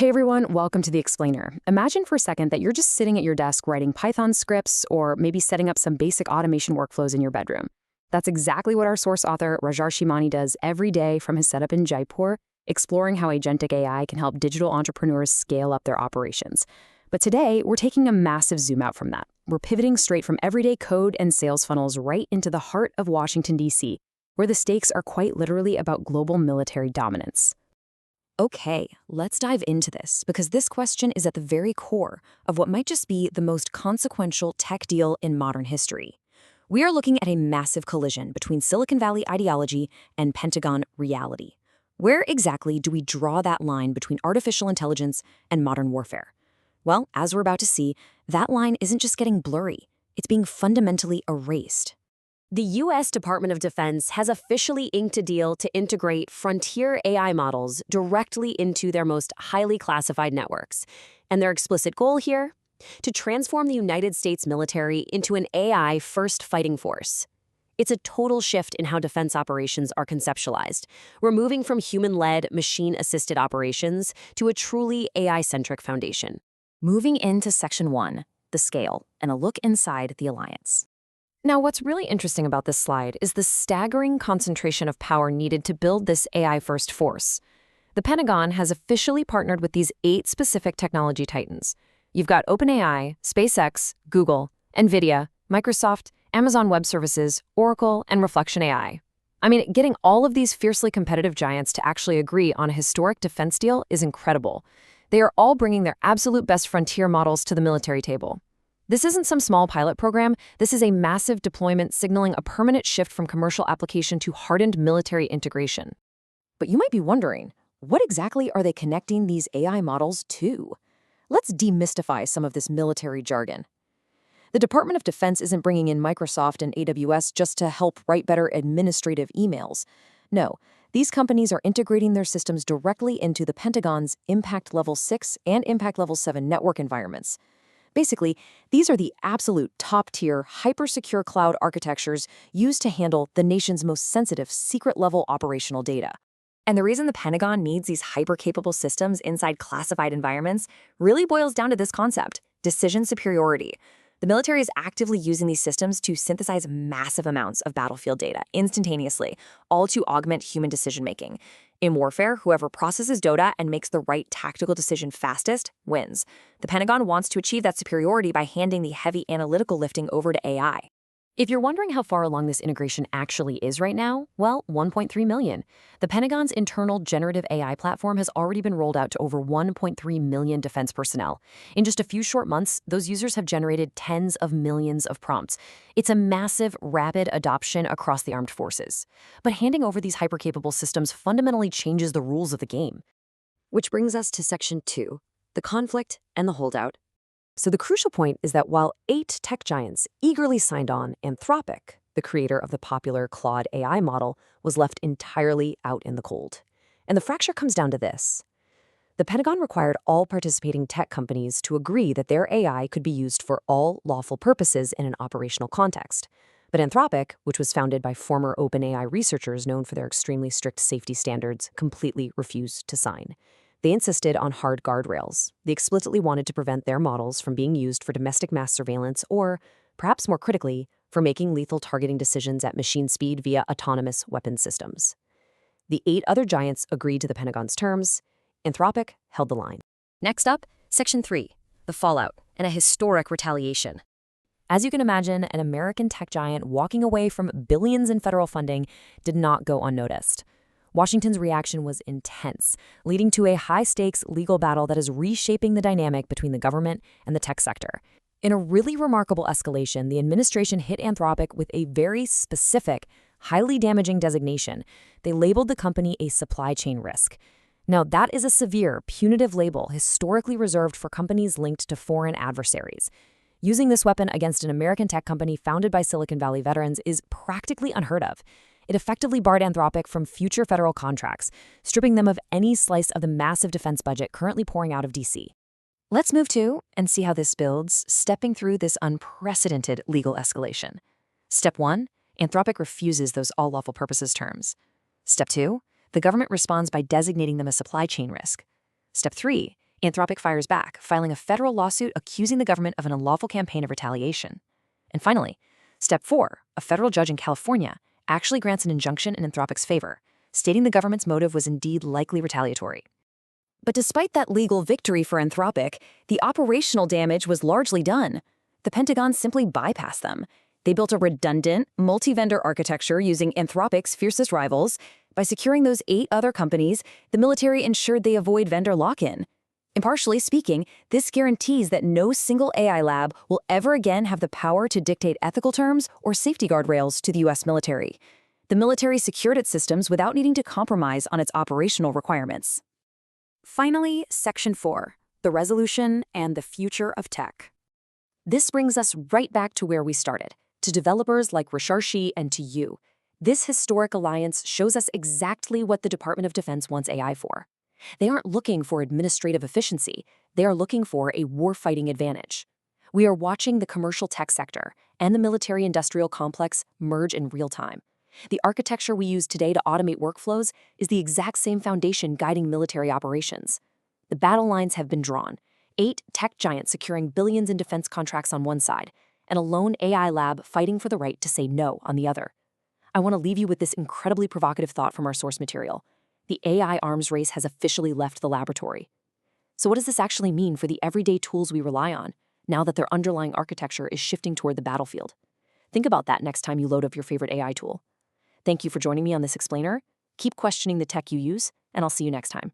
Hey everyone, welcome to The Explainer. Imagine for a second that you're just sitting at your desk writing Python scripts or maybe setting up some basic automation workflows in your bedroom. That's exactly what our source author Rajarshi Hub does every day from his setup in Jaipur, exploring how agentic AI can help digital entrepreneurs scale up their operations. But today, we're taking a massive zoom out from that. We're pivoting straight from everyday code and sales funnels right into the heart of Washington, D.C., where the stakes are quite literally about global military dominance. Okay, let's dive into this, because this question is at the very core of what might just be the most consequential tech deal in modern history. We are looking at a massive collision between Silicon Valley ideology and Pentagon reality. Where exactly do we draw that line between artificial intelligence and modern warfare? Well, as we're about to see, that line isn't just getting blurry, it's being fundamentally erased. The U.S. Department of Defense has officially inked a deal to integrate frontier AI models directly into their most highly classified networks. And their explicit goal here? To transform the United States military into an AI-first fighting force. It's a total shift in how defense operations are conceptualized. We're moving from human-led, machine-assisted operations to a truly AI-centric foundation. Moving into Section 1, the scale, and a look inside the alliance. Now, what's really interesting about this slide is the staggering concentration of power needed to build this AI-first force. The Pentagon has officially partnered with these 8 specific technology titans. You've got OpenAI, SpaceX, Google, Nvidia, Microsoft, Amazon Web Services, Oracle, and Reflection AI. I mean, getting all of these fiercely competitive giants to actually agree on a historic defense deal is incredible. They are all bringing their absolute best frontier models to the military table. This isn't some small pilot program, this is a massive deployment signaling a permanent shift from commercial application to hardened military integration. But you might be wondering, what exactly are they connecting these AI models to? Let's demystify some of this military jargon. The Department of Defense isn't bringing in Microsoft and AWS just to help write better administrative emails. No, these companies are integrating their systems directly into the Pentagon's Impact Level 6 and Impact Level 7 network environments. Basically, these are the absolute top-tier, hyper-secure cloud architectures used to handle the nation's most sensitive secret-level operational data. And the reason the Pentagon needs these hyper-capable systems inside classified environments really boils down to this concept: decision superiority. The military is actively using these systems to synthesize massive amounts of battlefield data instantaneously, all to augment human decision-making. In warfare, whoever processes data and makes the right tactical decision fastest wins. The Pentagon wants to achieve that superiority by handing the heavy analytical lifting over to AI. If you're wondering how far along this integration actually is right now, well, 1.3 million. The Pentagon's internal generative AI platform has already been rolled out to over 1.3 million defense personnel. In just a few short months, those users have generated tens of millions of prompts. It's a massive, rapid adoption across the armed forces. But handing over these hyper-capable systems fundamentally changes the rules of the game. Which brings us to Section 2, the conflict and the holdout. So the crucial point is that while 8 tech giants eagerly signed on, Anthropic, the creator of the popular Claude AI model, was left entirely out in the cold. And the fracture comes down to this. The Pentagon required all participating tech companies to agree that their AI could be used for all lawful purposes in an operational context. But Anthropic, which was founded by former OpenAI researchers known for their extremely strict safety standards, completely refused to sign. They insisted on hard guardrails. They explicitly wanted to prevent their models from being used for domestic mass surveillance or, perhaps more critically, for making lethal targeting decisions at machine speed via autonomous weapons systems. The 8 other giants agreed to the Pentagon's terms. Anthropic held the line. Next up, Section 3, the fallout and a historic retaliation. As you can imagine, an American tech giant walking away from billions in federal funding did not go unnoticed. Washington's reaction was intense, leading to a high-stakes legal battle that is reshaping the dynamic between the government and the tech sector. In a really remarkable escalation, the administration hit Anthropic with a very specific, highly damaging designation. They labeled the company a supply chain risk. Now, that is a severe, punitive label historically reserved for companies linked to foreign adversaries. Using this weapon against an American tech company founded by Silicon Valley veterans is practically unheard of. It effectively barred Anthropic from future federal contracts, stripping them of any slice of the massive defense budget currently pouring out of D.C. Let's move to and see how this builds, stepping through this unprecedented legal escalation. Step 1, Anthropic refuses those all lawful purposes terms. Step 2, the government responds by designating them a supply chain risk. Step 3, Anthropic fires back, filing a federal lawsuit accusing the government of an unlawful campaign of retaliation. And finally, step 4, a federal judge in California actually grants an injunction in Anthropic's favor, stating the government's motive was indeed likely retaliatory. But despite that legal victory for Anthropic, the operational damage was largely done. The Pentagon simply bypassed them. They built a redundant, multi-vendor architecture using Anthropic's fiercest rivals. By securing those 8 other companies, the military ensured they avoid vendor lock-in. Impartially speaking, this guarantees that no single AI lab will ever again have the power to dictate ethical terms or safety guardrails to the U.S. military. The military secured its systems without needing to compromise on its operational requirements. Finally, Section 4, the resolution and the future of tech. This brings us right back to where we started, to developers like Rajarshi and to you. This historic alliance shows us exactly what the Department of Defense wants AI for. They aren't looking for administrative efficiency, they are looking for a warfighting advantage. We are watching the commercial tech sector and the military-industrial complex merge in real time. The architecture we use today to automate workflows is the exact same foundation guiding military operations. The battle lines have been drawn, 8 tech giants securing billions in defense contracts on one side, and a lone AI lab fighting for the right to say no on the other. I want to leave you with this incredibly provocative thought from our source material. The AI arms race has officially left the laboratory. So what does this actually mean for the everyday tools we rely on, now that their underlying architecture is shifting toward the battlefield? Think about that next time you load up your favorite AI tool. Thank you for joining me on this explainer. Keep questioning the tech you use, and I'll see you next time.